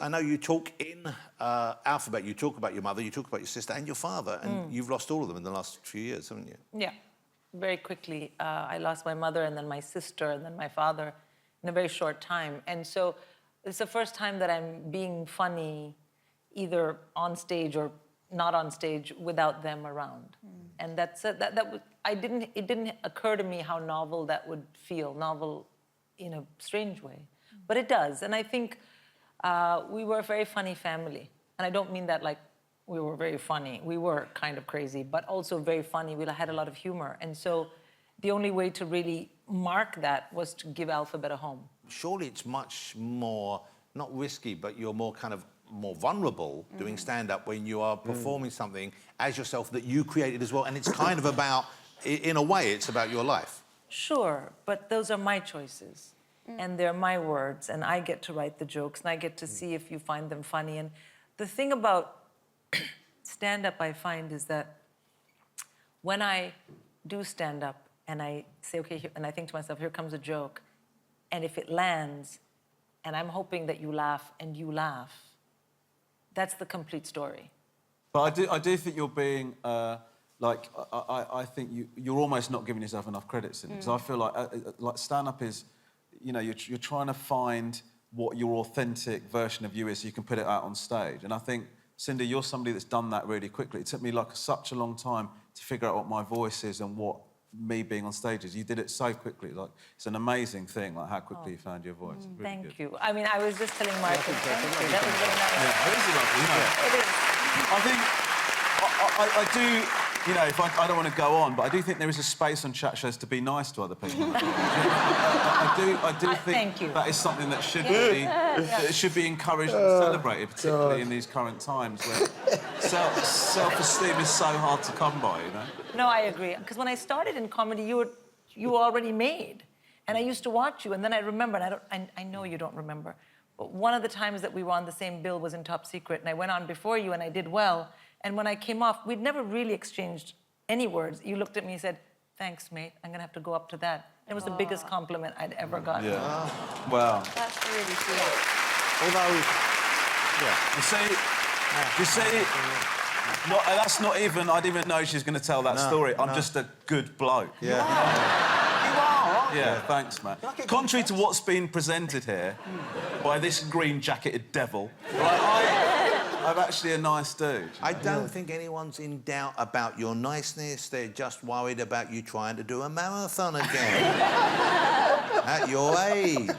I know you talk in Alphabet, you talk about your mother, you talk about your sister and your father, and you've lost all of them in the last few years, haven't you? Yeah, very quickly. I lost my mother and then my sister and then my father in a very short time. And so it's the first time that I'm being funny either on stage or not on stage without them around. And that's it. It didn't occur to me how novel that would feel, novel in a strange way. But it does. And I think we were a very funny family. And I don't mean that like we were very funny. We were kind of crazy, but also very funny. We had a lot of humor. And so the only way to really mark that was to give Alphabet a home. Surely it's much more, not risky, but you're more kind of more vulnerable doing stand-up when you are performing something as yourself that you created as well. And it's kind of about, in a way, it's about your life. Sure, but those are my choices. And they're my words, and I get to write the jokes, and I get to see if you find them funny. And the thing about stand-up, I find, is that when I do stand-up and I say, okay, and I think to myself, here comes a joke, and if it lands, and I'm hoping that you laugh, and you laugh, that's the complete story. But I do think you're being, I think you're almost not giving yourself enough credit, Cindy, because I feel like stand-up is, you know, you're trying to find what your authentic version of you is so you can put it out on stage. And I think, Cindy, you're somebody that's done that really quickly. It took me like such a long time to figure out what my voice is and what me being on stage is. You did it so quickly. Like, it's an amazing thing, like how quickly you found your voice. Really Thank you. I mean, I was just telling Martin, thank you. That was very nice. Yeah, it is lovely, you know. It is. I think, I do, you know, if I don't want to go on, but I do think there is a space on chat shows to be nice to other people. I do think thank you. that is something that should be that should be encouraged and celebrated, particularly in these current times where self-esteem is so hard to come by, you know? No, I agree. Because when I started in comedy, you were already made. And I used to watch you, and then I remember, and I know you don't remember, but one of the times that we were on the same bill was in Top Secret, and I went on before you, and I did well. And when I came off, we'd never really exchanged any words. You looked at me and said, thanks, mate. I'm going to have to go up to that. It was the biggest compliment I'd ever gotten. Yeah. Wow. That's really sweet. Although, You see, that's not even, I didn't even know she was going to tell that story. I'm just a good bloke. Yeah. You are, aren't you? Yeah, thanks, man. Contrary to what's been presented here by this green-jacketed devil, I'm actually a nice dude. I don't think anyone's in doubt about your niceness. They're just worried about you trying to do a marathon again. At your age.